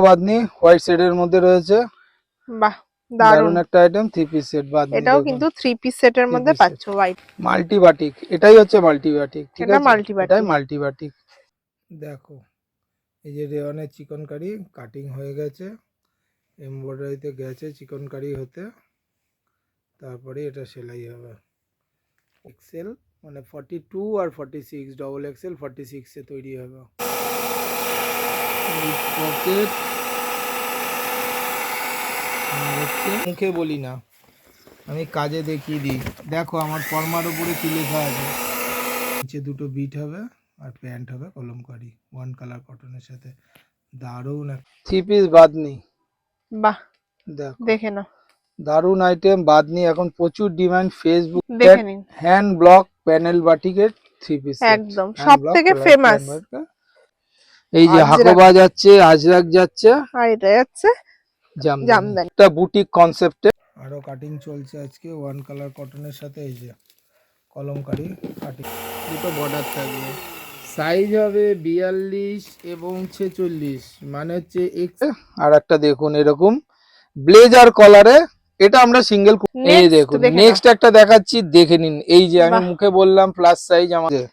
Bamni white শেডের মধ্যে রয়েছে। বাহ, দারুণ একটা আইটেম, 3 পিস সেট বাদনি। এটাও কিন্তু 3 পিস সেটের মধ্যে পাচ্ছ হোয়াইট। মাল্টি বাটিক, এটাই হচ্ছে মাল্টি বাটিক, ঠিক এটা আছে, মাল্টি বাটিক। এটাই মাল্টি বাটিক। দেখো এই যে রেওয়ানের চিকন কারি কাটিং হয়ে গেছে, এমব্রয়ডারিতে গেছে চিকন কারি হতে, তারপরে এটা সেলাই হবে। এক্সেল মানে 42 আর 46, ডবল এক্সেল 46 এ তৈরি হবে। পকেট মুখে বলি না, আমি কাজে দেখিয়ে দিই। দেখো আমার ফর্মার উপরে কি লেখা আছে, নিচে দুটো বিট হবে আর প্যান্ট হবে কলমকারি, ওয়ান কালার কটনের সাথে। দারুণ 3 পিস বাদনি। বাহ, দেখো দেখে নাও, দারুণ আইটেম বাদনি, এখন প্রচুর ডিমান্ড। ফেসবুক দেখে নিন। হ্যান্ড ব্লক প্যানেল বাটিকের 3 পিস একদম সবথেকে ফেমাস। এই যে হাকোবা যাচ্ছে, আজরাক যাচ্ছে, আর এটা যাচ্ছে জামদানি। একটা বুটিক কনসেপ্টে। আরো কাটিং চলছে আজকে ওয়ান কালার কটনের সাথে। এই যে কলমকারি কাটিং, দুটো বর্ডার থাকবে, সাইজ হবে 42 এবং 46, মানে হচ্ছে আর একটা দেখুন এরকম ব্লেজার কলারে, এটা আমরা সিঙ্গেল। এই দেখুন নেক্সট একটা দেখাচ্ছি, দেখে নিন। এই যে আমি মুখে বললাম প্লাস সাইজ, আমাদের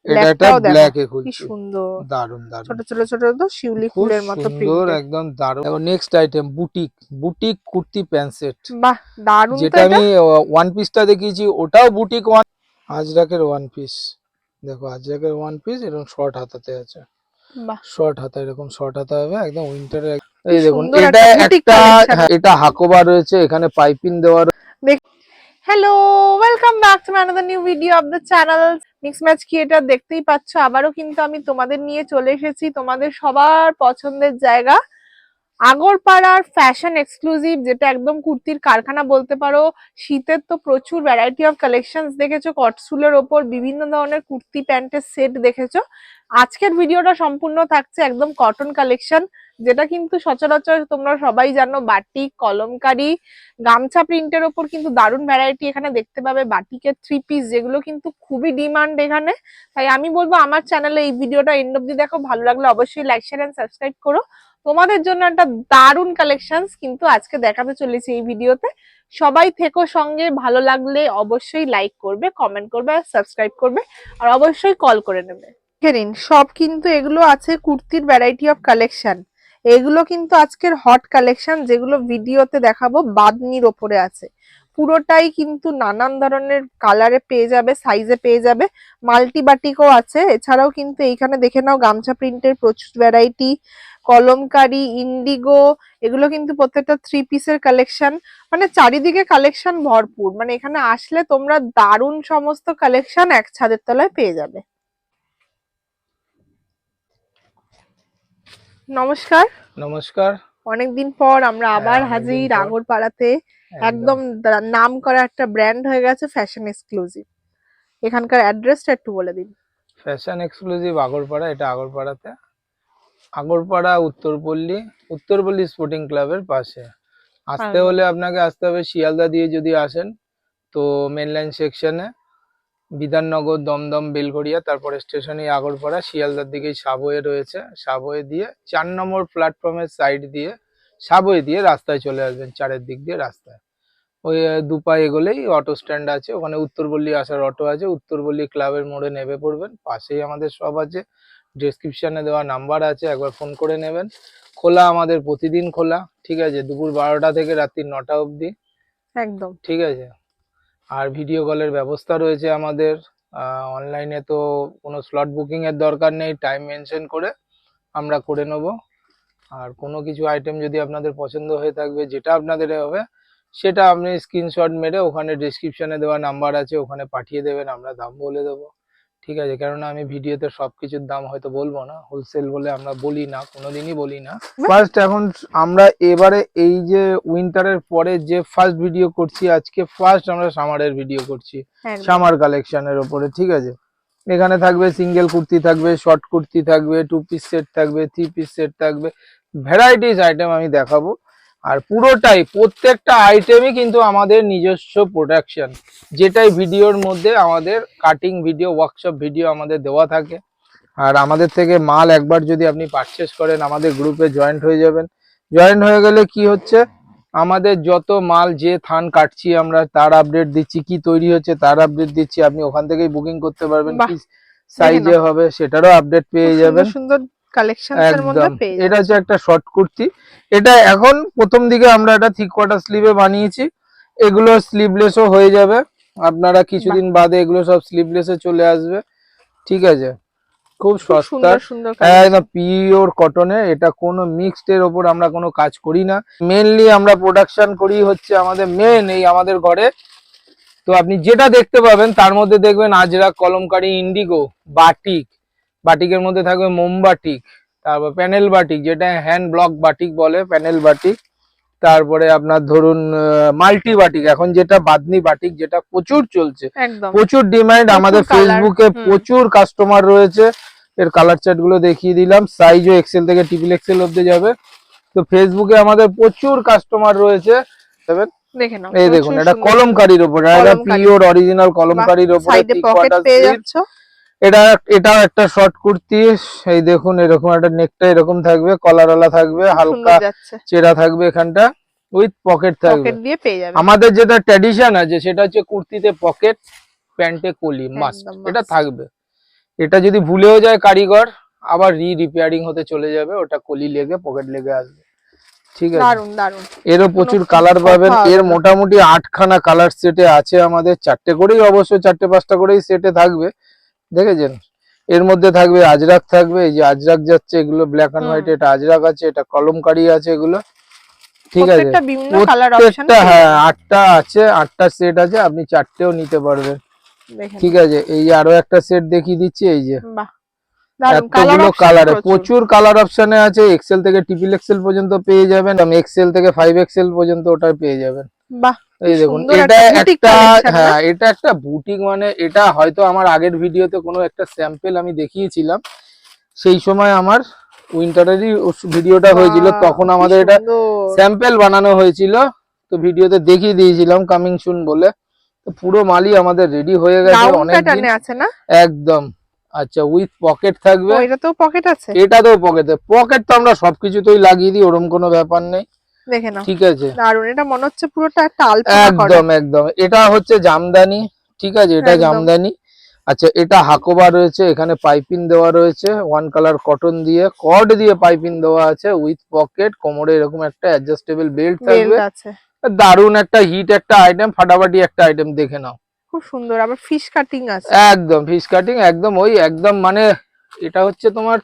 এটা একটা ব্ল্যাক এ খুলছে, কি সুন্দর, দারুন দারুন, ছোট ছোট ছোট তো শিউলি ফুলের মতো প্রিন্ট, একদম দারুন। এবং next item boutique, boutique kurti pant set. বাহ, দারুন। যেটা আমি ওয়ান পিসটা দেখিয়েছি ওটাও বুটিক ওয়ান, আজরাকের ওয়ান পিস। দেখো আজরাকের ওয়ান পিস এরকম শর্ট হাতাতে আছে, শর্ট হাতা, এরকম শর্ট হাতা হবে একদম উইন্টারে। এই দেখুন এটা একটা, এটা হাকোবা রয়েছে, এখানে পাইপিং দেওয়া। Hello, welcome back to another new video of the channel mix match creator. দেখতেই পাচ্ছ আবারও কিন্তু আমি তোমাদের নিয়ে চলে এসেছি তোমাদের সবার পছন্দের জায়গা আগরপাড়ার ফ্যাশন এক্সক্লুসিভ, যেটা একদম কুর্তির কারখানা বলতে পারো। শীতের তো প্রচুর ভ্যারাইটি অফ কালেকশনস দেখেছো, কটসুলের ওপর বিভিন্ন ধরনের কুর্তি প্যান্টের সেট দেখেছো। আজকের ভিডিওটা সম্পূর্ণ থাকছে একদম কটন কালেকশন, যেটা কিন্তু সচরাচর তোমরা সবাই জানো বাটিক, কলমকারি, গামছা প্রিন্টের ওপর কিন্তু দারুণ ভ্যারাইটি এখানে দেখতে পাবে। বাটিকের 3 পিস যেগুলো কিন্তু খুবই ডিমান্ড এখানে। তাই আমি বলবো আমার চ্যানেলে এই ভিডিওটা এন্ড অব্দি দেখো, ভালো লাগলে অবশ্যই লাইক শেয়ার এন্ড সাবস্ক্রাইব করো। তোমাদের জন্য একটা দারুণ কালেকশনস কিন্তু আজকে দেখাতে চলেছি এই ভিডিওতে। সবাই থেকো সঙ্গে, ভালো লাগলে অবশ্যই লাইক করবে, কমেন্ট করবে আর সাবস্ক্রাইব করবে, আর অবশ্যই কল করে নেবে। সব কিন্তু এগুলো আছে কুর্তির ভ্যারাইটি অফ কালেকশন। এগুলো কিন্তু আজকের হট কালেকশন, যেগুলো ভিডিওতে দেখাবো বাদনির ওপরে আছে। পুরোটাই কিন্তু নানান ধরনের কালারে পেয়ে যাবে, সাইজে পেয়ে যাবে, মাল্টি বাটিকও আছে। এছাড়াও কিন্তু এইখানে দেখে নাও গামছা প্রিন্টের প্রচুর ভ্যারাইটি, কলমকারি, ইন্ডিগো, এগুলো কিন্তু প্রত্যেকটা 3 পিসের কালেকশন। মানে চারিদিকে কালেকশন ভরপুর, মানে এখানে আসলে তোমরা দারুণ সমস্ত কালেকশন এক ছাদের তলায় পেয়ে যাবে। নমস্কার। নমস্কার। অনেকদিন পর আমরা আবার হাজির আগরপাড়াতে। একদম নাম করা একটা ব্র্যান্ড হয়ে গেছে ফ্যাশন এক্সক্লুসিভ। এখানকার অ্যাড্রেসটা একটু বলে দিন। ফ্যাশন এক্সক্লুসিভ আগরপাড়া, এটা আগরপাড়াতে, আগরপাড়া উত্তরপল্লী, উত্তরপল্লী স্পোর্টিং ক্লাবের পাশে। আসতে হলে আপনাকে আসতে হবে শিয়ালদা দিয়ে, যদি আসেন তো মেন লাইন সেকশনে বিধাননগর, দমদম, বেলঘড়িয়া, তারপরে স্টেশনে আগরপাড়া। শিয়ালদার দিকেই সাবওয়ে রয়েছে, সাবওয়ে দিয়ে 4 নম্বর প্ল্যাটফর্মের সাইড দিয়ে, সাবওয়ে দিয়ে রাস্তায় চলে আসবেন, 4-এর দিক দিয়ে রাস্তায়। ওই 2 পা এগোলেই অটো স্ট্যান্ড আছে, ওখানে উত্তরপল্লী আসার অটো আছে, উত্তরপল্লী ক্লাবের মোড়ে নেমে পড়বেন, পাশেই আমাদের শপ আছে, ডেসক্রিপশনে দেওয়া নাম্বার আছে, একবার ফোন করে নেবেন। খোলা আমাদের প্রতিদিন খোলা, ঠিক আছে, দুপুর 12টা থেকে রাত্রি 9টা অবধি, একদম ঠিক আছে। আর ভিডিও কলের ব্যবস্থা রয়েছে আমাদের। অনলাইনে তো কোনো স্লট বুকিং এর দরকার নেই, টাইম মেনশন করে আমরা করে নেব। আর কোনো কিছু আইটেম যদি আপনাদের পছন্দ হয়ে থাকবে, যেটা আপনাদের হবে সেটা আপনি স্ক্রিনশট মেরে ওখানে ডেসক্রিপশনে দেওয়া নাম্বার আছে, ওখানে পাঠিয়ে দেবেন, আমরা দাম বলে দেবো, ঠিক আছে। কেননা আমি ভিডিওতে সবকিছুর দাম হয়তো বলবো না, হোলসেল বলে আমরা বলি না, কোনোদিনই বলি না। ফার্স্ট এখন আমরা এবারে এই যে উইন্টারের পরে যে ফার্স্ট ভিডিও করছি, আজকে ফার্স্ট আমরা সামারের ভিডিও করছি, সামার কালেকশনের ওপরে, ঠিক আছে। এখানে থাকবে সিঙ্গেল কুর্তি থাকবে, শর্ট কুর্তি থাকবে, 2 পিস সেট থাকবে, 3 পিস সেট থাকবে, ভ্যারাইটিস আইটেম আমি দেখাবো। আর পুরোটাই প্রত্যেকটা আইটেমই কিন্তু আমাদের নিজস্ব প্রোডাকশন, যেটাই ভিডিওর মধ্যে আমাদের কাটিং ভিডিও, ওয়ার্কশপ ভিডিও আমাদের দেওয়া থাকে। আর আমাদের থেকে মাল একবার যদি আপনি পারচেস করেন, আমাদের গ্রুপে জয়েন্ট হয়ে যাবেন। জয়েন্ট হয়ে গেলে কি হচ্ছে, আমাদের যত মাল যে থান কাটছি আমরা তার আপডেট দিচ্ছি, কি তৈরি হচ্ছে তার আপডেট দিচ্ছি, আপনি ওখান থেকেই বুকিং করতে পারবেন, বাহ, কি সাইজে হবে সেটারও আপডেট পেয়ে খুব যাবেন। সুন্দর সুন্দর কালেকশনস এর মধ্যে একদম, পেয়ে এটা যাচ্ছে। হচ্ছে একটা শর্ট কুর্তি। এটা এখন প্রথম দিকে আমরা এটা 3/4 স্লিভে বানিয়েছি, এগুলো স্লিভলেসও হয়ে যাবে, আপনারা কিছুদিন বাদে এগুলো সব স্লিভলেসে চলে আসবে। ঠিক আছে, খুব খুব সস্তা, সুন্দর সুন্দর একদম কালেকশন। পিওর কটনে। এটা কোনো মিক্সড এর ওপর আমরা কোনো কাজ করি না, মেনলি আমরা প্রোডাকশন করি হচ্ছে আমাদের মেন এই আমাদের ঘরে। তো আপনি যেটা দেখতে পাবেন তার মধ্যে দেখবেন আজরাক, কলমকারী, ইন্ডিগো, বাটিক, বাটিকের মধ্যে থাকবে মোমবাটিক, তারপর প্যানেল বাটিক, যেটা হ্যান্ড ব্লক বাটিক বলে, প্যানেল বাটিক। তারপরে আপনার ধরুন মাল্টি বাটিক, এখন যেটা বাদনি বাটিক, যেটা প্রচুর চলছে, একদম প্রচুর ডিমান্ড। প্রচুর আমাদের colour, ফেসবুকে প্রচুর কাস্টমার রয়েছে। এর কালার চার্ট গুলো দেখিয়ে দিলাম, সাইজও এক্সেল থেকে ট্রিপল এক্সেল অব্দি যাবে। তো ফেসবুকে আমাদের প্রচুর কাস্টমার রয়েছে। দেখে নাও, এই প্রচুর দেখুন, এটা সুন্দর কলমকারীর উপর, এটা কলমকারী। পিওর অরিজিনাল কলমকারীর উপরে সাইডে পকেট 3/4 পেয়ে স্লিভ। যাচ্ছ। এটাও একটা শর্ট কুর্তি, এই দেখুন এরকম একটা নেকটা এরকম থাকবে, কলারওয়ালা থাকবে, খুব সুন্দর হালকা যাচ্ছে, চেরা থাকবে এখানটা, উইথ পকেট থাকবে। পকেট দিয়ে পেয়ে যাবে। আমাদের যেটা ট্র্যাডিশন আছে সেটা হচ্ছে কুর্তিতে পকেট, প্যান্টে কলি, মাস্ট, একদম এটা must। থাকবে। এটা যদি ভুলেও যায় কারিগর, আবার রিপেয়ারিং হতে চলে যাবে, ওটা কলি লেগে পকেট লেগে আসবে। ঠিক আছে, দারুন দারুন, এরও কোনো প্রচুর কালার কথা পাবেন। হবে এর না। মোটামুটি 8খানা কালার সেটে আছে আমাদের, 4টে করেই, অবশ্য 4টে-5টা করেই সেটে থাকবে, দেখেছেন। এর মধ্যে থাকবে আজরাক থাকবে, এই যে আজরাক যাচ্ছে, এগুলো ব্ল্যাক এন্ড হোয়াইট, এটা আজরাক আছে, এটা কলমকারী আছে, এগুলো ঠিক আছে। প্রত্যেকটা বিভিন্ন কালার অপশন প্রত্যেকটা, হ্যাঁ 8টা আছে, 8টা সেট আছে, আপনি 4টেও নিতে পারবেন। দেখেন। ঠিক আছে, এই যে আরো একটা সেট দেখিয়ে দিচ্ছি, এই যে বাহ, দারুন কালার এতগুলো অপশন, কালারে, প্রচুর। প্রচুর কালার অপশনে আছে। এক্সেল থেকে ট্রিপল এক্সেল পর্যন্ত পেয়ে যাবেন, এক্সেল থেকে 5XL পর্যন্ত ওটা পেয়ে যাবেন। বাহ, এই দেখুন, সুন্দর এটা একটা বুটিক একটা, কালেকশন। হ্যাঁ এটা একটা বুটিক, মানে এটা হয়তো আমার আগের ভিডিওতে কোনো একটা স্যাম্পল আমি দেখিয়েছিলাম, সেই সময় আমার উইন্টারেরই ভিডিওটা হয়েছিল, তখন আমাদের এটা স্যাম্পল বানানো হয়েছিল, তো ভিডিওতে দেখিয়ে দিয়েছিলাম কামিং সুন বলে। তো পুরো মালই আমাদের রেডি হয়ে গেছে গাউন অনেক দিন, প্যাটার্নে আছে না? একদম। আচ্ছা, উইথ পকেট থাকবে। ও, এটাতেও পকেট আছে? এটাতেও পকেটে, পকেট তো আমরা সবকিছুতেই লাগিয়ে দিই, ওরকম কোনো ব্যাপার নেই। দেখে নাও, ঠিক আছে, দারুন। এটা মনে হচ্ছে পুরোটা একটা আলপনা করা। একদম একদম। এটা হচ্ছে জামদানি, ঠিক আছে, এটা একদম। জামদানি। আচ্ছা, এটা হাকোবা রয়েছে, এখানে পাইপিং দেওয়া রয়েছে, ওয়ান কালার কটন দিয়ে, কর্ড দিয়ে পাইপিং দেওয়া আছে, উইথ পকেট, কোমরে এরকম একটা অ্যাডজাস্টেবল বেল্ট থাকবে। বেল্ট আছে। দারুন একটা হিট একটা আইটেম, ফাটাফাটি একটা আইটেম, দেখে নাও। খুব সুন্দর, আবার ফিশ কাটিং আছে। একদম ফিশ কাটিং, একদম ওই একদম, মানে এটা হচ্ছে তোমার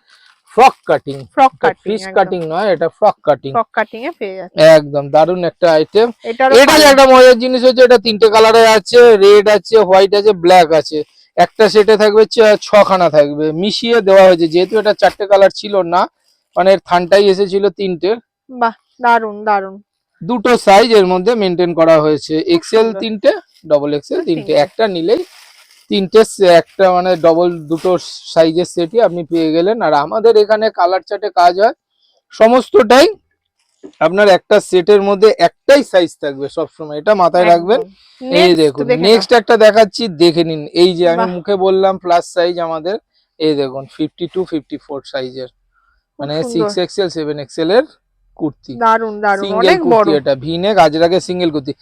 frock cutting, frock cutting, fish cutting নয়, এটা ফ্রক কাটিং। ফ্রক কাটিং এ পেয়ে যাচ্ছে। একদম দারুন একটা আইটেম। এটারও এটা যে একটা মজার জিনিস হচ্ছে, এটা 3টে কালারে আছে, রেড আছে, হোয়াইট আছে, ব্ল্যাক আছে। একটা সেটে থাকবে 6খানা থাকবে, মিশিয়ে দেওয়া হয়েছে, যেহেতু এটা 4টে কালার ছিল না, মানে এর থানটাই এসেছিল 3টে। বাহ, দারুন দারুন। দুটো সাইজ এর মধ্যে মেনটেন করা হয়েছে, এক্সেল সুন্দর। 3টে, ডবল এক্সেল 3টে, তিনটে। একটা নিলেই 3টে, একটা মানে ডবল দুটো সাইজের সেটই আপনি পেয়ে গেলেন। আর আমাদের এখানে কালার চার্টে কাজ হয় সমস্তটাই, আপনার একটা সেটের মধ্যে একটাই সাইজ থাকবে সবসময়, এটা মাথায় রাখবেন। এই দেখুন, নেক্সট একটা দেখাচ্ছি, দেখে নিন। এই যে আমি মুখে বললাম প্লাস সাইজ আমাদের, এই দেখুন 52-54 সাইজের, মানে 6XL 7XL এর কুর্তি, দারুন দারুন, সিঙ্গেল অনেক বড়। কুর্তি, এটা ভিনেক আজরাকে সিঙ্গেল কুর্তি।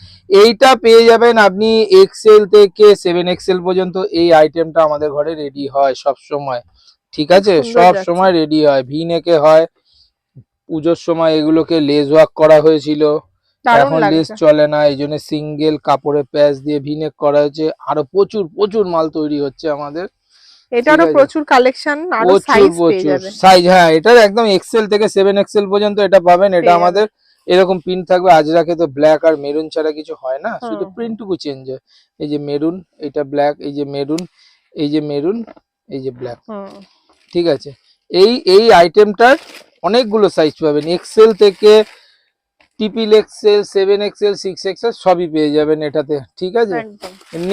এইটা পেয়ে যাবেন আপনি XL থেকে 7XL পর্যন্ত, এই আইটেমটা আমাদের ঘরে রেডি হয় সব সময়। ঠিক আছে, সব সময় রেডি হয়, ভিনেকে হয়। পুজোর সময় এগুলোকে লেস ওয়ার্ক করা হয়েছিল, এখন লেস চলে না, এই জন্য সিঙ্গেল কাপড়ে প্যাচ দিয়ে ভিনেক করা হয়েছে। আরো প্রচুর প্রচুর মাল তৈরি হচ্ছে আমাদের, এটারও প্রচুর কালেকশন, আরো সাইজ পেয়ে যাবেন। সাইজ, হ্যাঁ এটা একদম XL থেকে 7XL পর্যন্ত এটা পাবেন। এটা আমাদের এরকম প্রিন্ট থাকবে, আজরাকে তো ব্ল্যাক আর মেরুন ছাড়া কিছু হয় না, শুধু প্রিন্টটুকু চেঞ্জ হয়। এই যে মেরুন, এটা ব্ল্যাক, এই যে মেরুন, এই যে মেরুন, এই যে ব্ল্যাক। ঠিক আছে, এই আইটেমটার অনেকগুলো সাইজ পাবেন, XL থেকে ট্রিপল এক্সেল, 7XL, 6XL সবই পেয়ে যাবেন এটাতে। ঠিক আছে,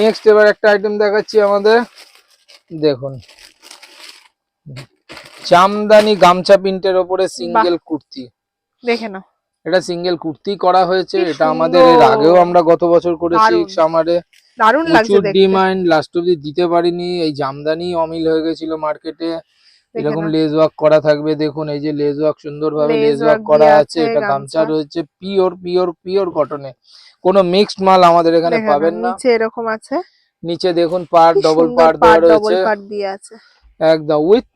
নেক্সট এবার একটা আইটেম দেখাচ্ছি আমাদের, দেখুন জামদানি গামছা প্রিন্টের ওপরে সিঙ্গেল কুর্তি, দেখে নাও। এটা সিঙ্গেল কুর্তি করা হয়েছে, এটা আমাদের এর আগেও আমরা গত বছর করেছি সামারে, দারুণ লাগছে প্রচুর দেখতে। ডিমান্ড, লাস্ট অবধি দিতে পারিনি, এই জামদানি অমিল হয়ে গেছিল মার্কেটে, এরকম লেজ ওয়ার্ক করা থাকবে, দেখুন এই যে লেজ ওয়ার্ক সুন্দরভাবে Lace লেজ ওয়ার্ক work করা দিয়ে আছে। আছে, এটা গামছা গামছা। রয়েছে পিওর পিওর পিওর কটনে, কোনো মিক্সড মাল আমাদের এখানে দেখে নাও, পাবেন না। নিচে এরকম আছে, নিচে দেখুন পার কি ডবল সুন্দর পার পার দেওয়া ডবল রয়েছে পার দিয়ে আছে, একদম উইথ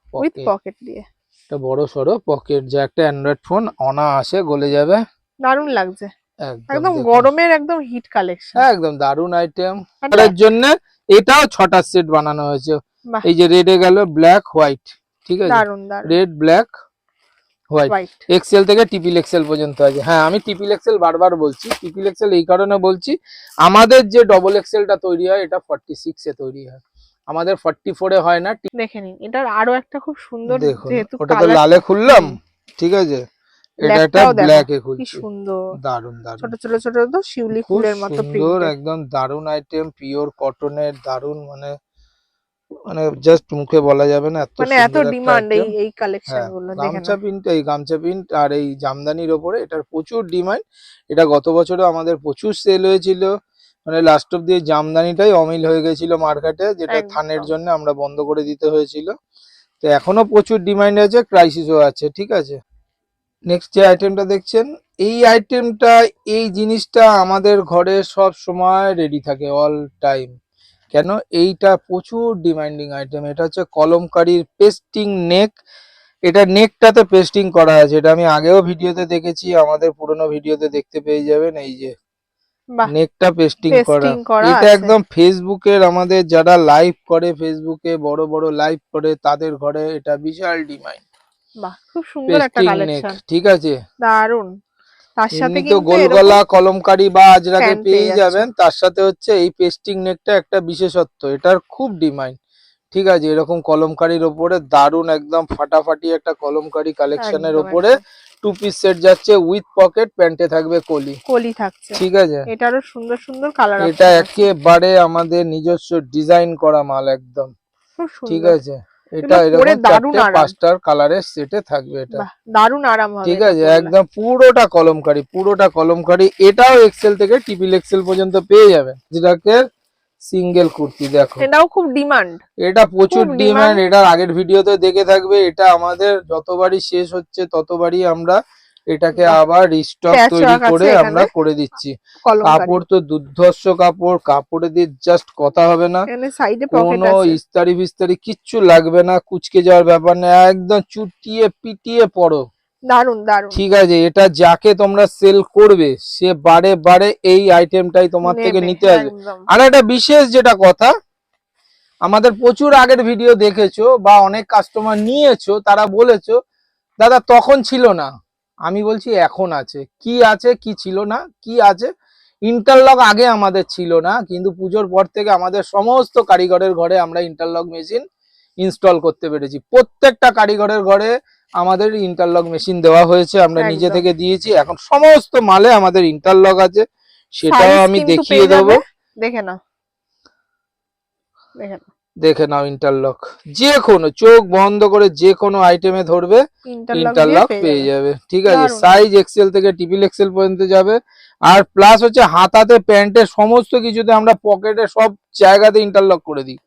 উইথ পকেট। পকেট দিয়ে। একটা বড় সড়ো পকেট, যা একটা অ্যান্ড্রয়েড ফোন অনায়াসে গলে যাবে। দারুণ লাগছে, একদম একদম দেখুন, গরমের একদম হিট কালেকশন। একদম দারুন আইটেম। আচ্ছা। এর জন্য এটাও 6টা সেট বানানো হয়েছে। বাহ, এই যে রেডে গেল, ব্ল্যাক হোয়াইট, ঠিক আছে, দারুণ দারুণ। Red black white, white, XL থেকে ট্রিপল এক্সেল পর্যন্ত আছে। হ্যাঁ, আমি ট্রিপল এক্সেল বারবার বলছি, ট্রিপল এক্সেল এই কারণে বলছি, আমাদের যে ডবল এক্সেলটা তৈরি হয় এটা 46 এ তৈরি হয়, আমাদের 44 এ হয় না। দেখে নিন এটার আরো একটা খুব সুন্দর, দেখুন যেহেতু ওটা তো কালার লালে খুললাম, ঠিক আছে, এটা একটা ব্ল্যাকটাও দেখো ব্ল্যাক এ কি খুলছি। সুন্দর, দারুন দারুন, ছোট ছোট ছোট তো শিউলি খুব ফুলের মতো সুন্দর, প্রিন্টেড। একদম দারুন আইটেম, পিওর কটনের, দারুন মানে মানে জাস্ট মুখে বলা যাবে না, এত মানে এত সুন্দর একটা ডিমান্ড আইটেম। এই কালেকশন হ্যাঁ, গুলো, দেখে গামছা নাও। প্রিন্ট, এই গামছা প্রিন্ট আর এই জামদানির ওপরে এটার প্রচুর ডিমান্ড। এটা গত বছরও আমাদের প্রচুর সেল হয়েছিল, মানে লাস্ট অব দিয়ে জামদানিটাই অমিল হয়ে গেছিল মার্কেটে, যেটা থানের একদম। জন্য আমরা বন্ধ করে দিতে হয়েছিল। তো এখনো প্রচুর ডিমান্ড আছে, ক্রাইসিসও আছে, ঠিক আছে। নেক্সট যে আইটেমটা দেখছেন, এই আইটেমটা, এই জিনিসটা আমাদের ঘরে সব সময় রেডি থাকে, অল টাইম। কেন, এইটা প্রচুর ডিমান্ডিং আইটেম। এটা হচ্ছে কলমকারীর পেস্টিং নেক। এটা নেকটাতে পেস্টিং করা আছে, এটা আমি আগেও ভিডিওতে দেখেছি, আমাদের পুরোনো ভিডিওতে দেখতে পেয়ে যাবেন। এই যে বাহ, নেকটা পেস্টিং করা, পেস্টিং করা এটা আছে। একদম ফেসবুকের, আমাদের যারা লাইভ করে ফেসবুকে বড় বড় লাইভ করে তাদের ঘরে এটা বিশাল ডিমান্ড, বাহ, খুব সুন্দর একটা পেস্টিং নেক, কালেকশন, ঠিক আছে। দারুণ। তার সাথে এমনি তো কিন্তু গোল এরকম গলা কলমকারী বা আজরাকে প্যান্ট পেয়ে পেয়েই যাচ্ছ। যাবেন, তার সাথে হচ্ছে এই পেস্টিং নেকটা একটা বিশেষত্ব, এটার খুব ডিমান্ড, ঠিক আছে। এরকম কলমকারীর ওপরে দারুন একদম ফাটাফাটি একটা কলমকারী কালেকশনের একদম ওপরে একদম 2 পিস সেট যাচ্ছে উইথ পকেট, প্যান্টে থাকবে কলি, কলি থাকছে। ঠিক আছে। এটারও সুন্দর সুন্দর কালার এটা অপশন আছে, একেবারে আমাদের নিজস্ব ডিজাইন করা মাল একদম, খুব ঠিক সুন্দর। আছে। এটা এগুলো পরে এরকম দারুণ 4টে আরাম। 5টার কালারের সেটে থাকবে এটা, বাহ, দারুণ আরাম হবে ঠিক এটা আছে, পরলে। একদম পুরোটা কলমকারী, পুরোটা কলমকারী। এটাও এক্সেল থেকে ট্রিপল এক্সেল পর্যন্ত পেয়ে যাবেন, যেটাকে সিঙ্গেল কুর্তি, দেখো এটাও খুব ডিমান্ড, এটা প্রচুর খুব ডিমান্ড। ডিমান্ড। এটার আগের ভিডিওতে দেখে থাকবে, এটা আমাদের যতবারই শেষ হচ্ছে ততবারই আমরা এটাকে বাহ, আবার রিস্টক প্যাচ তৈরি ওয়ার্ক আছে করে এখানে, আমরা করে দিচ্ছি। কলমকারী। কাপড় তো দুর্ধর্ষ কাপড়, কাপড়ে দিয়ে জাস্ট কথা হবে না, এখানে সাইডে পকেট কোনো আছে, ইস্তারি ফিস্তারি কিচ্ছু লাগবে না, কুচকে যাওয়ার ব্যাপার নেই, একদম চুটিয়ে পিটিয়ে পরো, দারুণ দারুণ। ঠিক আছে। এটা যাকে তোমরা সেল করবে সে বারে বারে এই আইটেমটাই তোমার থেকে নেবে নিতে আসবে। একদম। আর একটা বিশেষ যেটা কথা, আমাদের প্রচুর আগের ভিডিও দেখেছো বা অনেক কাস্টমার নিয়েছো, তারা বলেছো দাদা তখন ছিল না, আমি বলছি এখন আছে। কি আছে, কি ছিল না, কি আছে, ইন্টারলক আগে আমাদের ছিল না, কিন্তু পুজোর পর থেকে আমাদের সমস্ত কারিগরের ঘরে আমরা ইন্টারলক মেশিন ইনস্টল করতে পেরেছি। প্রত্যেকটা কারিগরের ঘরে আমাদের ইন্টারলক মেশিন দেওয়া হয়েছে, আমরা নিজে একদম। থেকে দিয়েছি, এখন সমস্ত মালে আমাদের ইন্টারলক আছে, সেটাও সাইজ আমি কিন্তু দেখিয়ে পেয়ে যাবে, দেবো। দেখে নাও, দেখে নাও। দেখে নাও ইন্টারলক, যে কোনো চোখ বন্ধ করে যে কোনো আইটেমে ধরবে ইন্টারলক দিয়ে ইন্টারলক পেয়ে পেয়ে যাবে, যাবে, ঠিক আছে। দারুণ। সাইজ এক্সেল থেকে ট্রিপল এক্সেল পর্যন্ত যাবে। আর প্লাস হচ্ছে হাতাতে প্যান্টের সমস্ত কিছুতে আমরা পকেটে সব জায়গাতে ইন্টারলক করে দিই।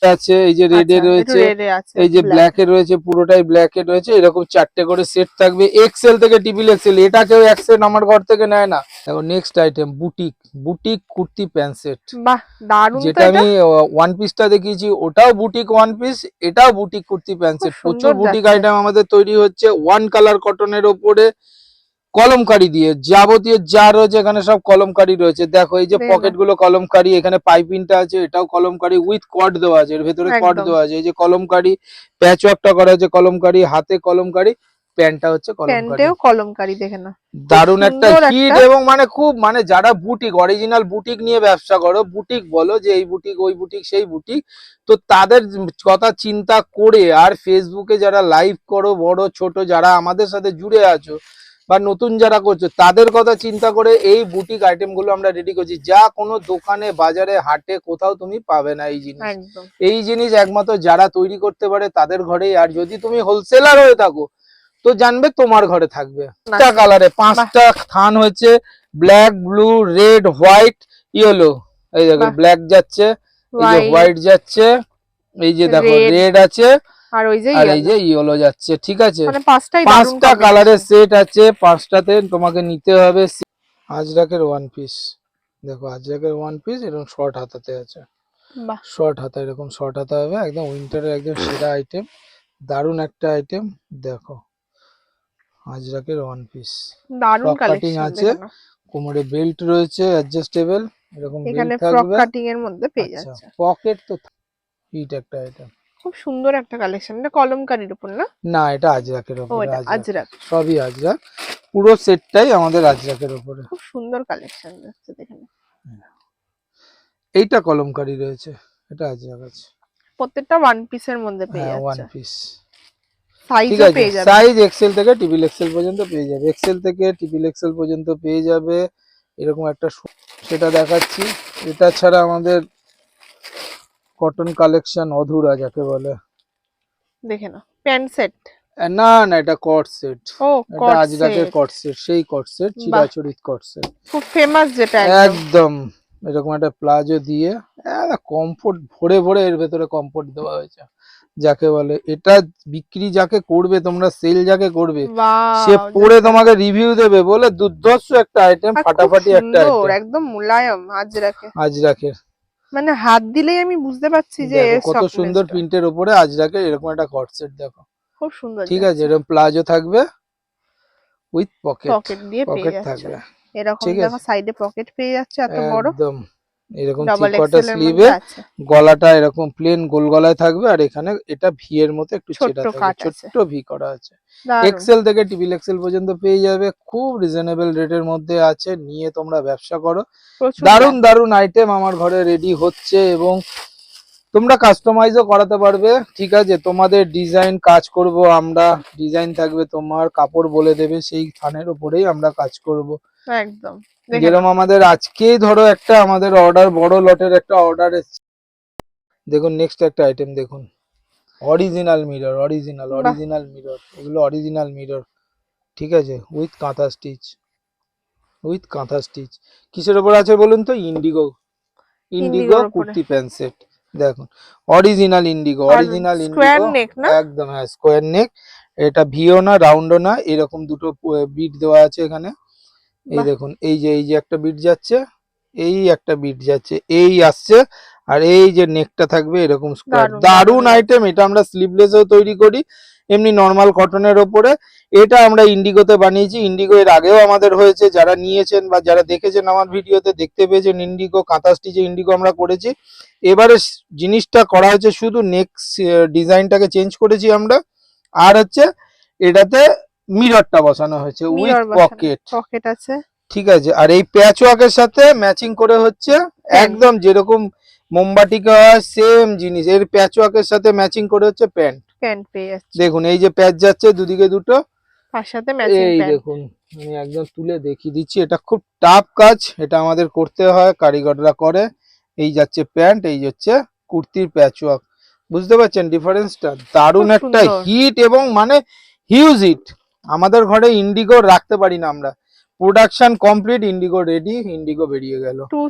আছে এই যে রেডে আচ্ছা, একটু রয়েছে, রেডে আছে, এই যে ব্ল্যাক। ব্ল্যাকে রয়েছে, পুরোটাই ব্ল্যাকে রয়েছে, এরকম 4টে করে সেট থাকবে এক্সেল থেকে ট্রিপল এক্সেল। এটা কেউ এক সেট আমার ঘর থেকে নেয় না। দেখো next item, boutique, boutique kurti pant set, বাহ, দারুণ তো যেটা এটা, আমি ওয়ান পিসটা দেখিয়েছি ওটাও বুটিক ওয়ান পিস, এটাও বুটিক কুর্তি প্যান্ট খুব সেট। প্রচুর সুন্দর বুটিক যাচ্ছে। আইটেম আমাদের তৈরি হচ্ছে ওয়ান কালার কটনের ওপরে কলমকারি দিয়ে, যাবতীয় যা রয়েছে এখানে সব কলমকারি রয়েছে। দেখো এই যে দেখে পকেট নাও, গুলো কলমকারি, এখানে পাইপিংটা আছে এটাও কলমকারি উইথ কট দেওয়া আছে, এর ভেতরে কট একদম। দেওয়া আছে, এই যে কলমকারি, প্যাচ ওয়ার্কটা করা আছে কলমকারি, হাতে কলমকারি, প্যান্টটা হচ্ছে কলমকারি। প্যান্টেও কলমকারি, দেখে নাও, খুব দারুণ একটা সুন্দর হিট, একটা। এবং মানে খুব মানে যারা বুটিক অরিজিনাল বুটিক নিয়ে ব্যবসা করো, বুটিক বলো যে এই বুটিক ওই বুটিক সেই বুটিক, তো তাদের কথা চিন্তা করে, আর ফেসবুকে যারা লাইভ করো বড় ছোট যারা আমাদের সাথে জুড়ে আছো বা নতুন যারা করছো, তাদের কথা চিন্তা করে এই বুটিক আইটেম গুলো আমরা রেডি করছি, যা কোনো দোকানে বাজারে হাটে কোথাও তুমি পাবে না এই জিনিস। একদম। এই জিনিস একমাত্র যারা তৈরি করতে পারে তাদের ঘরেই, আর যদি তুমি হোলসেলার হয়ে থাকো তো জানবে তোমার ঘরে থাকবে। পাঁচটা কালারে 5টা থান হয়েছে, black, blue, red, white, yellow. এই দেখো বাহ, ব্ল্যাক যাচ্ছে, এই যে হোয়াইট, হোয়াইট যাচ্ছে, এই যে দেখো রেড রেড আছে, আর ওই যে আর এই যে ইয়েলো যাচ্ছে, ঠিক আছে। মানে পাঁচটাই দারুণ পাঁচটা combination। কালারের সেট আছে, পাঁচটাতে তোমাকে নিতে হবে। আজরাকের ওয়ান পিস, দেখো আজরাকের ওয়ান পিস এরকম শর্ট হাতাতে আছে, বাহ, শর্ট হাতা, এরকম শর্ট হাতা হবে, একদম উইন্টারের একদম সেরা আইটেম, দারুণ একটা আইটেম। দেখো আজরাকের ওয়ান পিস, দারুণ ফ্রক কাটিং কালেকশন আছে, দেখে নাও। কোমরে বেল্ট রয়েছে অ্যাডজাস্টেবল, এরকম এখানে বেল্ট ফ্রক থাকবে। কাটিং এর মধ্যে পেয়ে আচ্ছা, যাচ্ছে। পকেট তো হিট একটা আইটেম। খুব সুন্দর একটা কালেকশন, এটা কলমকারীর উপর না? না, এটা আজরাকের ও উপরে, এটা আজরাক, আজরাক। সবই আজরাক, পুরো সেটটাই আমাদের আজরাকের উপরে। খুব সুন্দর কালেকশন যাচ্ছে দেখে নাও। এইটা কলমকারী রয়েছে, এটা আজরাক আছে। প্রত্যেকটা ওয়ান পিসের মধ্যে পেয়ে হ্যাঁ, ওয়ান যাচ্ছে, পিস, ঠিক সাইজও আছে। পেয়ে যাবে। সাইজ এক্সেল থেকে টিবিল এক্সেল পর্যন্ত পেয়ে যাবে, এক্সেল থেকে টিবিল এক্সেল পর্যন্ত পেয়ে যাবে। এরকম একটা সেটা দেখাচ্ছি। এটা ছাড়া আমাদের কটন কালেকশন অধুরা যাকে বলে। দেখে নাও প্যান্ট সেট। না না, এটা কট সেট, ও এটা কট আজরাকের সেট, কট সেট, সেই কট সেট, বাহ, চিরাচরিত কট সেট খুব ফেমাস যেটা একদম। একদম। এরকম একটা প্লাজো দিয়ে কমফোর্ট ভরে ভরে এর ভেতরে কমফোর্ট দেওয়া হয়েছে যাকে বলে। এটা বিক্রি যাকে করবে, তোমরা সেল যাকে করবে, সে ওয়াও, পরে তোমাকে রিভিউ দেবে বলে দুর্ধর্ষ একটা আইটেম, আর খুব ফাটাফাটি একটা সুন্দর, আইটেম একদম মুলায়ম আজরাকে, আজরাকের। মানে হাত দিলেই আমি বুঝতে পারছি যে দেখো এর কত সুন্দর সফটনেসটা। প্রিন্টের উপরে আজরাকের এরকম একটা কট সেট, দেখো খুব সুন্দর ঠিক আছে। যাচ্ছে। এরকম প্লাজো থাকবে উইথ পকেট, পকেট দিয়ে পেয়ে পকেট যাচ্ছে, থাকবে, এরকম ঠিক দেখো আছে সাইডে পকেট পেয়ে যাচ্ছে এত বড়, একদম। এরকম থ্রি ডবল কোয়ার্টার এক্সেল এর স্লিভে, মধ্যে আছে। গলাটা এরকম প্লেন গোল গলায় থাকবে, আর এখানে এটা ভি এর মতো একটু ছেঁড়া ছোট্ট থাকবে, কাট আছে, ছোট্ট ভি করা আছে। দারুন। এক্সেল থেকে টিবিল এক্সেল পর্যন্ত পেয়ে যাবে, খুব রিজনেবল রেটের মধ্যে আছে, নিয়ে তোমরা ব্যবসা করো। প্রচুর দারুন দাম। দারুন আইটেম আমার ঘরে রেডি হচ্ছে, এবং তোমরা কাস্টমাইজও করাতে পারবে, ঠিক আছে। তোমাদের ডিজাইন কাজ করব আমরা, ডিজাইন থাকবে, তোমার কাপড় বলে দেবে, সেই থানের উপরেই আমরা কাজ করব। একদম দেখে যেরকম নাও, আমাদের আজকেই ধরো একটা আমাদের অর্ডার, বড় লটের একটা অর্ডার এসেছে। দেখুন নেক্সট একটা আইটেম দেখুন, অরিজিনাল মিরর, অরিজিনাল বাহ, অরিজিনাল মিরর, এগুলো অরিজিনাল মিরর, ঠিক আছে, উইথ কাঁথা স্টিচ, উইথ কাঁথা স্টিচ। কিসের উপর আছে বলুন তো? ইন্ডিগো, ইন্ডিগো ইন্ডিগোর উপরে, কুর্তি প্যান্ট সেট, দেখুন অরিজিনাল ইন্ডিগো, আর অরিজিনাল স্কোয়ার ইন্ডিগো, নেক না? একদম। হ্যাঁ, স্কোয়ার নেক, এটা ভিও না, রাউন্ডও না, এরকম দুটো বিট দেওয়া আছে এখানে। এই বাহ, দেখুন, এই যে একটা বিট যাচ্ছে, এই একটা বিট যাচ্ছে, এই আসছে, আর এই যে নেকটা থাকবে এরকম স্কোয়ার, দারুন দারুন দারুন লাগছে। আইটেম। এটা আমরা স্লিভলেসও তৈরি করি, এমনি নর্মাল কটনের ওপরে। এটা আমরা ইন্ডিগোতে বানিয়েছি, ইন্ডিগো এর আগেও আমাদের হয়েছে, যারা নিয়েছেন বা যারা দেখেছেন আমার ভিডিওতে দেখতে পেয়েছেন, ইন্ডিগো কাঁথা স্টিচে ইন্ডিগো আমরা করেছি। এবারে জিনিসটা করা হয়েছে শুধু নেক ডিজাইনটাকে চেঞ্জ করেছি আমরা, আর হচ্ছে এটাতে মিররটা বসানো হয়েছে উইথ মিরর বসানো, পকেট, পকেট আছে, ঠিক আছে। আর এই প্যাচ ওয়ার্কের সাথে ম্যাচিং করে হচ্ছে প্যান্ট, একদম যেরকম মোমবাটিকা হয় সেম জিনিস, এর প্যাচ ওয়ার্কের সাথে ম্যাচিং করে হচ্ছে প্যান্ট। প্যান্ট পেয়ে যাচ্ছে, দেখুন এই যে প্যাচ যাচ্ছে দুদিকে দুটো, তার সাথে ম্যাচিং এই প্যান্ট। দেখুন আমি একদম তুলে দেখিয়ে দিচ্ছি, এটা খুব টাফ কাজ, এটা আমাদের করতে হয়, কারিগররা করে। এই যাচ্ছে প্যান্ট, এই হচ্ছে কুর্তির প্যাচ ওয়ার্ক, বুঝতে পারছেন ডিফারেন্সটা? দারুণ খুব একটা সুন্দর, হিট, এবং মানে হিউজ হিট। আমাদের ঘরে ইন্ডিগো রাখতে পারি না আমরা, production complete, Indigo ready, Indigo বেরিয়ে গেল। টু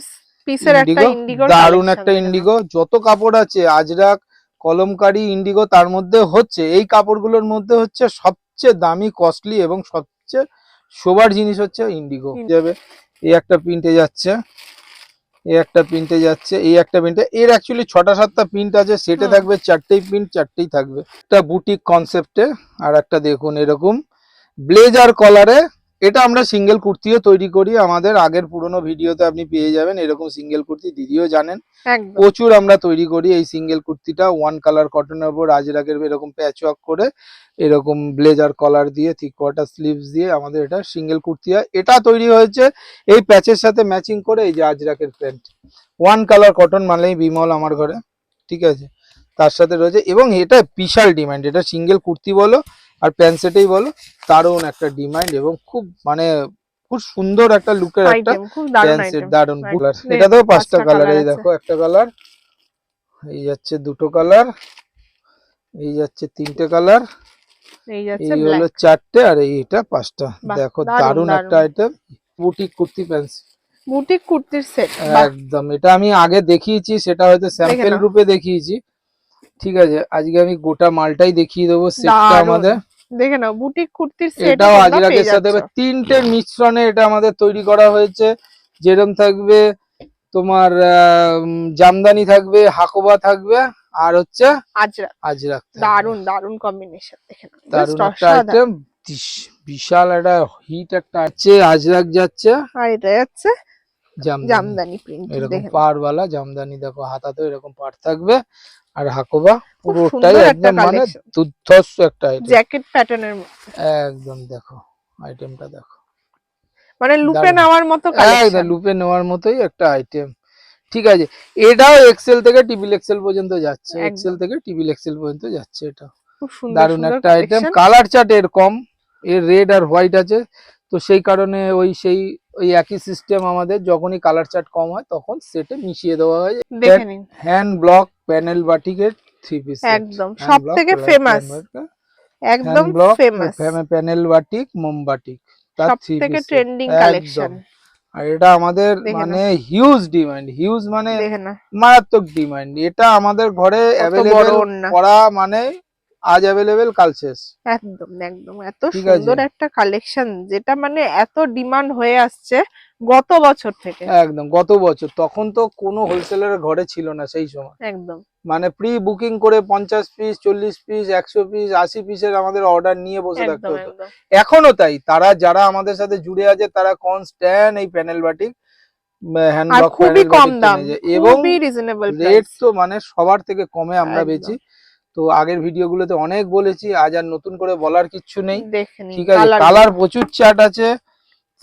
পিসের একটা ইন্ডিগো, ইন্ডিগোর দারুণ কালেকশন একটা দেখে নাও। ইন্ডিগো, যত কাপড় আছে আজরাক, কলমকারী, ইন্ডিগো, তার মধ্যে হচ্ছে এই কাপড়গুলোর মধ্যে হচ্ছে সবচেয়ে দামি, কস্টলি, এবং সবচেয়ে শোবার জিনিস হচ্ছে ইন্ডিগো যাবে। এই একটা প্রিন্টে যাচ্ছে, এই একটা প্রিন্টে যাচ্ছে, এই একটা প্রিন্টে, এর অ্যাকচুয়ালি 6টা 7টা প্রিন্ট আছে, সেটে হুম, থাকবে 4টেই প্রিন্ট, 4টেই থাকবে। একটা বুটিক কনসেপ্টে, আর একটা দেখুন এরকম ব্লেজার কলারে। এটা আমরা সিঙ্গেল কুর্তিও তৈরি করি, আমাদের আগের পুরনো ভিডিওতে আপনি পেয়ে যাবেন এরকম সিঙ্গেল কুর্তি, দিদিও জানেন একদম প্রচুর আমরা তৈরি করি। এই সিঙ্গেল কুর্তিটা ওয়ান কালার কটনের উপর আজরাকের এরকম প্যাচ ওয়ার্ক করে, এরকম ব্লেজার কলার দিয়ে, থ্রি কোয়ার্টার স্লিভস দিয়ে আমাদের এটা সিঙ্গেল কুর্তি হয়। এটা তৈরি হয়েছে এই প্যাচের সাথে ম্যাচিং করে, এই যে আজরাকের প্যান্ট, ওয়ান কালার কটন মানেই বিমল আমার ঘরে, ঠিক আছে। তার সাথে রয়েছে, এবং এটা বিশাল ডিমান্ড, এটা সিঙ্গেল কুর্তি বলো আর প্যান্ট সেটেই বলো, দারুণ একটা ডিমান্ড, এবং খুব মানে খুব সুন্দর একটা লুকের একটা আইটেম, খুব দারুন প্যান্ট সেট, আইটেম। দারুণ কালার। এটাতেও 5টা কালার, এই দেখো একটা কালার, এই যাচ্ছে 2টো কালার, এই যাচ্ছে 3টে কালার, এই যাচ্ছে এই হলো ব্ল্যাক, 4টে, আর এইটা 5টা। বাহ, দেখো দারুন দারুণ একটা দারুন, item, boutique kurti pant, boutique কুর্তির সেট, বাহ, একদম। এটা আমি আগে দেখিয়েছি, সেটা হয়তো দেখে স্যাম্পল নাও, রূপে দেখিয়েছি, ঠিক আছে, আজকে আমি গোটা মালটাই দেখিয়ে দেবো সেটটা দারুণ। আমাদের। দেখে নাও বুটিক কুর্তির সেট এটাও আজরাকের সাথে তিনটে মিশ্রণে এটা আমাদের তৈরি করা হয়েছে। যেরকম থাকবে তোমার জামদানি থাকবে, হাকোবা থাকবে, আর হচ্ছে আজরাক থাকবে। দারুণ দারুণ কম্বিনেশন, দেখে নাও দারুণ একটা আইটেম, বিশাল একটা হিট একটা আছে। আজরাক যাচ্ছে আর এটা যাচ্ছে জামদানি, জামদানি প্রিন্ট, এরকম পাড়ওয়ালা জামদানি। দেখো হাতাতেও এরকম পাড় থাকবে, আর হাকোবা পুরোটাই একদম মানে দুর্ধর্ষ একটা আইটেম, জ্যাকেট প্যাটার্নের মধ্যে একদম। দেখো আইটেমটা দেখো, মানে লুপে নেওয়ার মতো একদম কালেকশন, লুপে নেওয়ার মতোই একটা আইটেম। ঠিক আছে, এটাও এক্সেল থেকে টিবিল এক্সেল পর্যন্ত যাচ্ছে, এক্সেল থেকে টিবিল এক্সেল পর্যন্ত যাচ্ছে। এটা খুব সুন্দর দারুণ সুন্দর একটা আইটেম। কালেকশন। কালার চার্ট এর কম, এর রেড আর হোয়াইট আছে, তো সেই কারণে ওই একই সিস্টেম আমাদের, যখনই কালার চার্ট কম হয় তখন সেটে মিশিয়ে দেওয়া হয়। দেখে নিন হ্যান্ড ব্লক প্যানেল বাটিকের 3 পিস, একদম সবথেকে ফেমাস, একদম ফেমাস প্যানেল বাটিক মোমবাটিক, তার 3 সবথেকে পিস ট্রেন্ডিং কালেকশন। আর এটা আমাদের মানে হিউজ ডিমান্ড, হিউজ মানে দেখে না মারাত্মক ডিমান্ড। এটা আমাদের ঘরে অ্যাভেলেবেল করা মানে আজ অ্যাভেলেবেল কাল শেষ। একদম একদম এত সুন্দর একটা কালেকশন, যেটা মানে এত ডিমান্ড হয়ে আসছে গত বছর থেকে। একদম গত বছর, তখন তো কোনো হোলসেলার ঘরে ছিল না সেই সময়। একদম মানে প্রি বুকিং করে 50 পিস 40 পিস 100 পিস 80 পিসের আমাদের অর্ডার নিয়ে বসে থাকতে হতো। এখনো তাই, তারা যারা আমাদের সাথে জুড়ে আছে তারা কনস্ট্যান্ট এই প্যানেল বাটিক হ্যান্ডব্লক খুবই কম দাম এবং রেট তো মানে সবার থেকে কমে আমরা বেচি। তো আগের ভিডিওগুলোতে অনেক বলেছি, আজ আর নতুন করে বলার কিচ্ছু নেই। ঠিক আছে, কালার প্রচুর চার্ট আছে,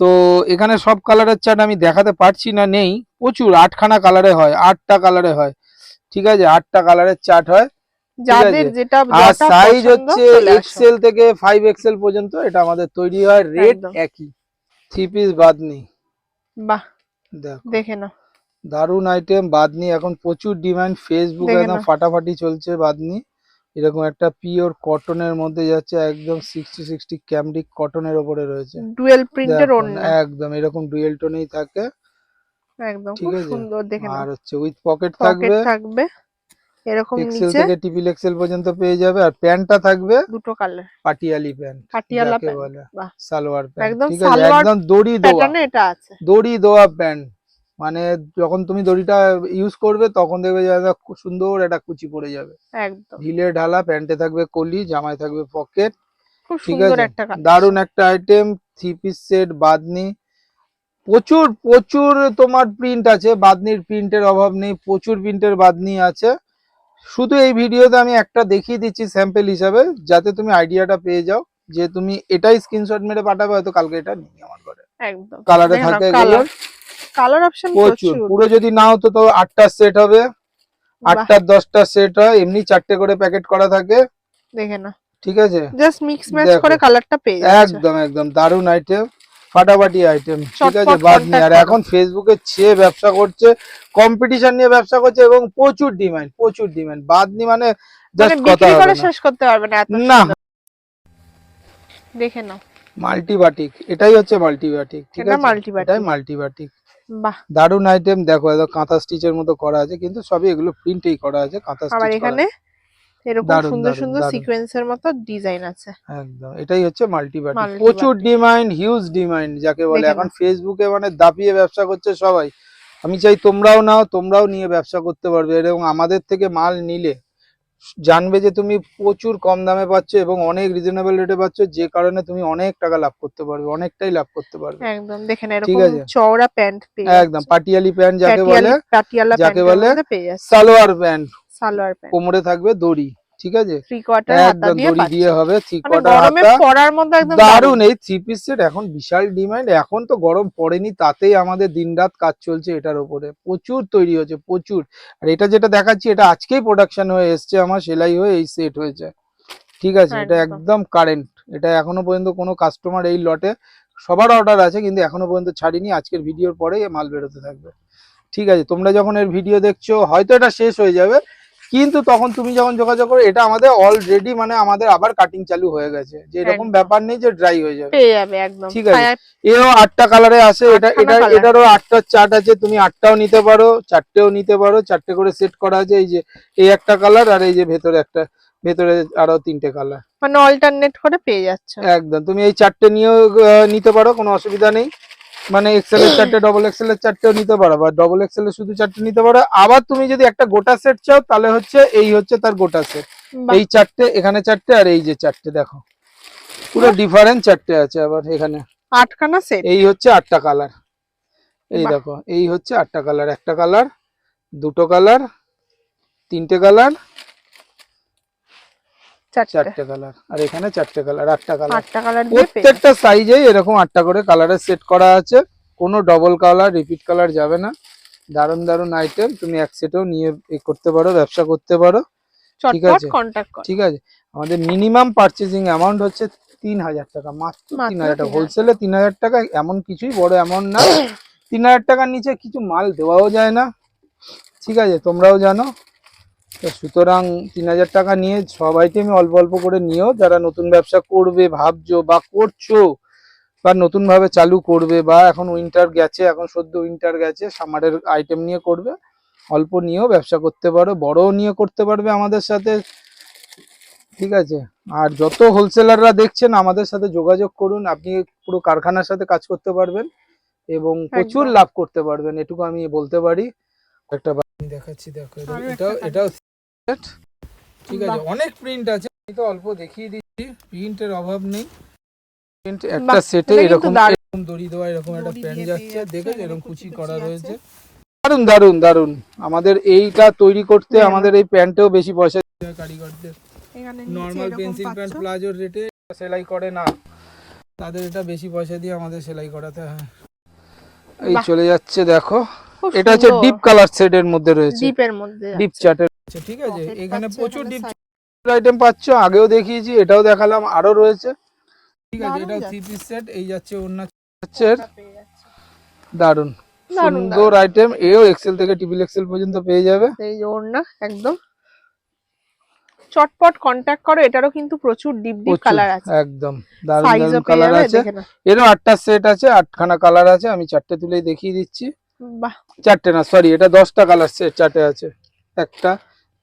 তো এখানে সব কালারের চার্ট আমি দেখাতে পারছি না, নেই প্রচুর, 8খানা কালারে হয়, 8টা কালারে হয়। ঠিক আছে, 8টা কালারের চার্ট হয়। যাদের যেটা আর সাইজ হচ্ছে এক্সেল থেকে 5XL পর্যন্ত এটা আমাদের তৈরি হয়। রেট একই, 3 পিস বাদনি। বাহ, দেখে না দারুন আইটেম। বাদনি এখন প্রচুর ডিমান্ড, ফেসবুকে একদম ফাটাফাটি চলছে বাদনি। এরকম একটা পিওর কটনের মধ্যে যাচ্ছে, একদম 60 ক্যামরিক কটনের উপরে রয়েছে, ডুয়েল প্রিন্টের ওড়না, একদম এরকম ডুয়েল টোনেই থাকে, একদম খুব সুন্দর। দেখে আর হচ্ছে উইথ পকেট থাকবে এরকম এক্সেল নিচে থেকে টিপিল এক্সেল পর্যন্ত পেয়ে যাবে। আর প্যান্টটা থাকবে দুটো কালার, পাটিয়ালি প্যান্ট, পাটিয়ালা যাকে বলে বাহ, সালোয়ার প্যান্ট। একদম ঠিক আছে, একদম দড়ি দেওয়া, এটা আছে দড়ি দেওয়া প্যান্ট, মানে যখন তুমি দড়িটা ইউজ করবে তখন দেখবে যে খুব সুন্দর একটা কুচি পড়ে যাবে, একদম ঢিলে ঢালা। প্যান্টে থাকবে কলি, জামায় থাকবে পকেট। খুব ঠিক সুন্দর আছে, একটা দারুন একটা আইটেম। 3 পিস সেট বাদনি, প্রচুর প্রচুর তোমার প্রিন্ট আছে, বাদনির প্রিন্টের অভাব নেই, প্রচুর প্রিন্টের বাদনি আছে। শুধু এই ভিডিওতে আমি একটা দেখিয়ে দিচ্ছি স্যাম্পল হিসাবে, যাতে তুমি আইডিয়াটা পেয়ে যাও, যে তুমি এটাই স্ক্রিনশট মেরে পাঠাবে, হয়তো কালকে এটা নিয়ে আমার ঘরে। একদম কালারে থাকে এগুলো, কালার অপশন প্রচুর। পুরো যদি নাও তো 8টা সেট হবে, 8টা 10টা সেট হয়, এমনি 4টে করে প্যাকেট করা থাকে। দেখে না, ঠিক আছে, জাস্ট মিক্স ম্যাচ করে কালারটা পেয়ে যাচ্ছে। একদম একদম দারুন আইটেম, ফাটাফাটি আইটেম। ঠিক আছে, বাদনি আর এখন ফেসবুকে ছেয়ে ব্যবসা করছে, কম্পিটিশন নিয়ে ব্যবসা করছে, এবং প্রচুর ডিমান্ড, প্রচুর ডিমান্ড। বাদনি মানে জাস্ট কথা করে শেষ করতে পারবে না এত না। দেখে নাও মাল্টিবাটিক, এটাই হচ্ছে মাল্টিবাটিক। ঠিক আছে, এটাই মাল্টিবাটিক, বাহ দারুন আইটেম। দেখো এত কাঁথা স্টিচের মতো করা আছে, কিন্তু সবই এগুলো প্রিন্টেই করা আছে, কাঁথা স্টিচ করা। এখানে এরকম সুন্দর সুন্দর সিকোয়েন্সের মতো ডিজাইন আছে, একদম এটাই হচ্ছে মাল্টিবাটিক। প্রচুর ডিমান্ড, হিউজ ডিমান্ড যাকে বলে। এখন ফেসবুকে মানে দাপিয়ে ব্যবসা করছে সবাই। আমি চাই তোমরাও নাও, তোমরাও নিয়ে ব্যবসা করতে পারবে, এবং আমাদের থেকে মাল নিলে জানবে যে তুমি প্রচুর কম দামে পাচ্ছ এবং অনেক রিজনেবল রেটে পাচ্ছ, যে কারণে তুমি অনেক টাকা লাভ করতে পারবে, অনেকটাই লাভ করতে পারবে। একদম দেখেন এরকম চওড়া প্যান্ট পেয়ে যাচ্ছে, একদম পাটিয়ালি প্যান্ট যাকে বলে, যাকে বলে সালোয়ার প্যান্ট, কোমরে থাকবে দড়ি। ঠিক আছে, 3 কোয়ার্টার হাতা দড়ি দিয়ে হবে, 3 কোয়ার্টার গরমে পরার মধ্যে একদম দারুন। এই 3 পিস সেট এখন বিশাল ডিমান্ড। এখন তো গরম পড়েনি, তাতেই আমাদের দিনরাত কাজ চলছে এটার উপরে, প্রচুর তৈরি হচ্ছে, প্রচুর। আর এটা যেটা দেখাচ্ছি, এটা আজকেই প্রোডাকশন হয়ে এসছে, আমার সেলাই হয়ে এই সেট হয়েছে। ঠিক আছে, এটা একদম কারেন্ট। এটা এখনো পর্যন্ত কোনো কাস্টমার এই লটে, সবার অর্ডার আছে কিন্তু এখনো পর্যন্ত ছাড়িনি, আজকের ভিডিওর পরেই মাল বেরোতে থাকবে। ঠিক আছে, তোমরা যখন এর ভিডিও দেখছো হয়তো এটা শেষ হয়ে যাবে, কিন্তু তখন তুমি যখন যোগাযোগ করো, এটা আমাদের অলরেডি মানে আমাদের আবার কাটিং চালু হয়ে গেছে, যে এরকম একদম। ব্যাপার নেই যে ড্রাই হয়ে যাবে, পেয়ে যাবে একদম। ঠিক আছে। ছায়া এও 8টা কালারে আছে, আটখানা colour। এটারও 8টা চার্ট আছে, তুমি 8টাও নিতে পারো, 4টেও নিতে পারো, 4টে করে সেট করা আছে। এই যে এই একটা কালার, আর এই যে ভেতরে আরো 3টে কালার, মানে অল্টারনেট করে পেয়ে যাচ্ছে। একদম। তুমি এই 4টে নিয়েও নিতে পারো, কোনো অসুবিধা নেই। মানে এক্সেল এর 4টে, ডবল এক্সেল এর 4টেও নিতে পারো, বা ডবল এক্সেল এর শুধু 4টে নিতে পারো। আবার তুমি যদি একটা গোটা সেট চাও, তাহলে হচ্ছে এই হচ্ছে তার গোটা সেট। বাহ, এই 4টে, এখানে 4টে, আর এই যে 4টে, দেখো পুরো ডিফারেন্ট 4টে আছে। আবার এখানে 8খানা সেট। এই হচ্ছে 8টা কালার, এই বাহ। দেখো এই হচ্ছে 8টা কালার, একটা কালার, দুটো কালার, 3টে কালার, 4টে কালার, আর এখানে 4টে কালার, 8টা কালার। 8টা কালার দিয়ে পেয়ে প্রত্যেকটা সাইজে এরকম 8টা করে কালারের সেট করা আছে, কোনো ডবল কালার রিপিট কালার যাবে না। দারুন দারুন আইটেম, তুমি এক সেটেও নিয়ে করতে পারো, ব্যবসা করতে পারো, ঠিক চটপট আছে, কন্টাক্ট কর। ঠিক আছে। আমাদের মিনিমাম পারচেজিং অ্যামাউন্ট হচ্ছে 3000 টাকা, মাত্র 3000 টাকা। 3000 হোলসেলে 3000 টাকা এমন কিছুই বড় অ্যামাউন্ট না। 3000 টাকার নিচে কিছু মাল দেওয়াও যায় না, ঠিক আছে, তোমরাও জানো। তো সুতরাং 3000 টাকা নিয়ে সব আইটেমই অল্প অল্প করে নিও। যারা নতুন ব্যবসা করবে ভাবছো, বা করছো, বা নতুন ভাবে চালু করবে, বা এখন উইন্টার গেছে, এখন সদ্য উইন্টার গেছে, সামারের আইটেম নিয়ে করবে, অল্প নিয়েও ব্যবসা করতে পারো, বড়ও নিয়ে করতে পারবে আমাদের সাথে, ঠিক আছে। আর যত হোলসেলাররা দেখছেন, আমাদের সাথে যোগাযোগ করুন, আপনি পুরো কারখানার সাথে কাজ করতে পারবেন এবং প্রচুর একদম। লাভ করতে পারবেন, এটুকু আমি বলতে পারি। একটা বানি দেখাচ্ছি, দেখো আরো এটাও একটা এটাও set, ঠিক আছে। বাহ। অনেক প্রিন্ট আছে, আমি তো অল্প দেখিয়ে দিচ্ছি, প্রিন্টের অভাব নেই। প্রিন্ট একটা বাহ, সেটে এটা কিন্তু এরকম দারুণ। এরকম দড়ি দেওয়া, এরকম একটা দড়ি প্যান্ট দিয়ে যাচ্ছে, পেয়ে দেখে যাচ্ছে, এরকম এখানে কুচি কুচি করা আছে। রয়েছে। দারুন দারুন দারুন। আমাদের এইটা তৈরি করতে দেখো। আমাদের এই প্যান্টেও বেশি পয়সা দিতে হয় কারিগরদের। এখানে নর্মাল পেন্সিল প্যান্ট প্লাজোর রেটে সেলাই করে না, তাদের এটা বেশি পয়সা দিয়ে আমাদের সেলাই করাতে হয়। এই বাহ, চলে যাচ্ছে, দেখো খুব এটা হচ্ছে সুন্দর। ডিপ কালার শেডের মধ্যে রয়েছে, ডিপের মধ্যে ডিপ আছে। চার্টের রয়েছে, ঠিক আছে। পকেট এখানে পাচ্ছ, প্রচুর এখানে ডিপ side- আইটেম পাচ্ছ, আগেও দেখিয়েছি, এটাও দেখালাম, আরো রয়েছে, ঠিক আছে। দারুণ এটাও যাচ্ছে। 3 পিস সেট, এই যাচ্ছে ওড়না, ওটা পেয়ে যাচ্ছে। দারুন দারুণ সুন্দর দারুণ। আইটেম। এও এক্সেল থেকে ট্রিপল এক্সেল পর্যন্ত পেয়ে যাবে, এই যে ওড়না একদম। চটপট কন্টাক্ট করো, এটারও কিন্তু প্রচুর ডিপ ডিপ প্রচুর, কালার আছে, একদম দারুন সাইজও দারুন পেয়ে কালার যাবে, আছে। দেখে নাও। এরও 8টা সেট আছে, 8খানা কালার আছে, আমি 4টে তুলেই দেখিয়ে দিচ্ছি। বাহ, 4টে না, সরি, এটা 10টা কালার সেট, 4টে আছে, একটা,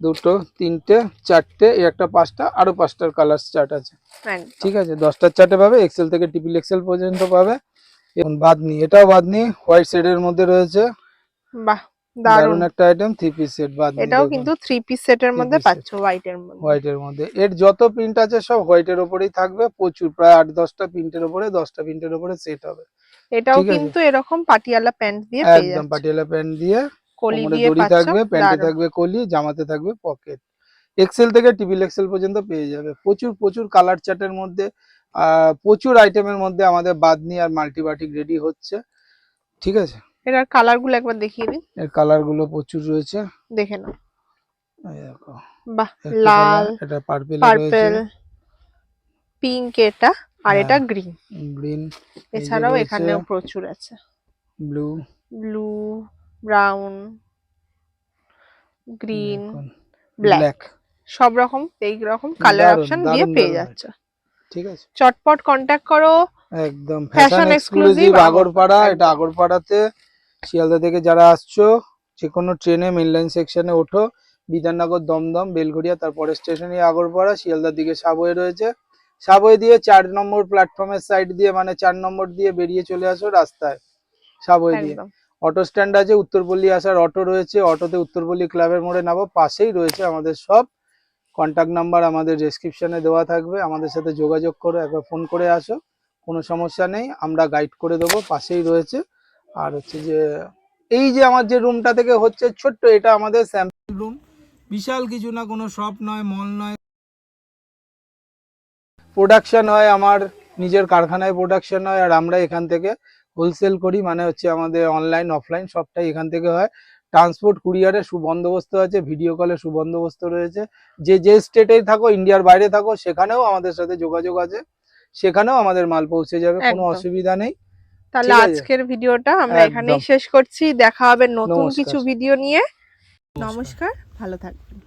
দুটো, 3টে, 4টে, এই একটা 5টা, আরো 5টার কালার চার্ট আছে, একদম। ঠিক আছে। 10টার চার্টে পাবে, এক্সেল থেকে ট্রিপল এক্সেল পর্যন্ত পাবে। এবং বাদনি, এটাও বাদনি হোয়াইট শেডের মধ্যে রয়েছে, বাহ, দারুণ। দারুন একটা আইটেম, 3 পিস সেট বাদনি, এটাও দেখুন কিন্তু 3 পিস সেটের 3 মধ্যে পিস সেট পাচ্ছো, হোয়াইটের মধ্যে। হোয়াইটের মধ্যে। এর যত প্রিন্ট আছে সব হোয়াইটের ওপরেই থাকবে, প্রচুর, প্রায় 8-10টা প্রিন্টের ওপরে, 10টা প্রিন্টের ওপরে সেট হবে, এটাও ঠিক আছে। কিন্তু এরকম পাটিয়ালা প্যান্ট দিয়ে পেয়ে একদম যাচ্ছে, পাটিয়ালা প্যান্ট দিয়ে, কলি কোমরে দিয়ে দড়ি পাচ্ছো। থাকবে, প্যান্টে দারুণ। থাকবে কলি, জামাতে থাকবে পকেট। এক্সেল থেকে ট্রিপল এক্সেল পর্যন্ত পেয়ে যাবে, প্রচুর প্রচুর কালার চার্টের মধ্যে, প্রচুর আইটেমের মধ্যে আমাদের বাদনি আর মাল্টিবাটিক রেডি হচ্ছে, ঠিক আছে। এটার কালার গুলো একবার দেখিয়ে দিন, এর কালার গুলো প্রচুর রয়েছে, দেখে নাও। এই দেখো, বাহ, একটা লাল, কালার, এটা পার্পেল রয়েছে, পার্পল, পিঙ্ক এটা, আর হ্যাঁ, এটা গ্রিন। গ্রিন, এই যে এছাড়াও রয়েছে এখানেও প্রচুর আছে, ব্লু, ব্লু, ব্রাউন, গ্রিন, দেখুন ব্ল্যাক, ব্ল্যাক, সব রকম এই রকম কালার দারুন অপশন দিয়ে দারুন পেয়ে দারুন যাচ্ছে। ঠিক আছে। চটপট কন্ট্যাক্ট করো। একদম fashion fashion exclusive exclusive Agarpara, এটা একদম। আগরপাড়াতে। শিয়ালদা থেকে যারা আসছো, যে কোনো ট্রেনে মেন লাইন সেকশনে ওঠো, বিধাননগর, দমদম, বেলঘরিয়া, তারপরে স্টেশনে আগরপাড়া, শিয়ালদার দিকে সাবওয়ে রয়েছে, সাবওয়ে দিয়ে 4 নম্বর প্ল্যাটফর্মের সাইড দিয়ে, মানে 4 নম্বর দিয়ে বেরিয়ে চলে আসো রাস্তায়, সাবওয়ে দিয়ে একদম। অটো স্ট্যান্ড আছে, উত্তরপল্লী আসার অটো রয়েছে, অটোতে উত্তরপল্লী ক্লাবের মোড়ে নামো, পাশেই রয়েছে আমাদের সব। কন্ট্যাক্ট নাম্বার আমাদের ডেসক্রিপশনে দেওয়া থাকবে, আমাদের সাথে যোগাযোগ করো, একবার ফোন করে আসো, কোনো সমস্যা নেই, আমরা গাইড করে দেবো, পাশেই রয়েছে। আর হচ্ছে যে এই যে আমার যে রুমটা থেকে হচ্ছে ছোট্ট, এটা আমাদের স্যাম্পল রুম, বিশাল কিছু না, কোনো শপ নয়, মল নয়, প্রোডাকশন হয় আমার নিজের কারখানায়, প্রোডাকশন হয়, আর আমরা এখান থেকে হোলসেল করি, মানে হচ্ছে আমাদের অনলাইন অফলাইন সবটাই এখান থেকে হয়। ট্রান্সপোর্ট কুরিয়ারের সুবন্দোবস্ত আছে, ভিডিও কলের সুবন্দোবস্ত রয়েছে, যে যে স্টেটেই থাকো, ইন্ডিয়ার বাইরে থাকো, সেখানেও আমাদের সাথে যোগাযোগ আছে, সেখানেও আমাদের মাল পৌঁছে যাবে, কোনো একদম। অসুবিধা নেই, তাহলে ঠিক আছে। আজকের ভিডিওটা আমরা একদম, এখানেই শেষ করছি, দেখা হবে নতুন নমস্কার। কিছু ভিডিও নিয়ে। নমস্কার। নমস্কার, ভালো থাকবেন।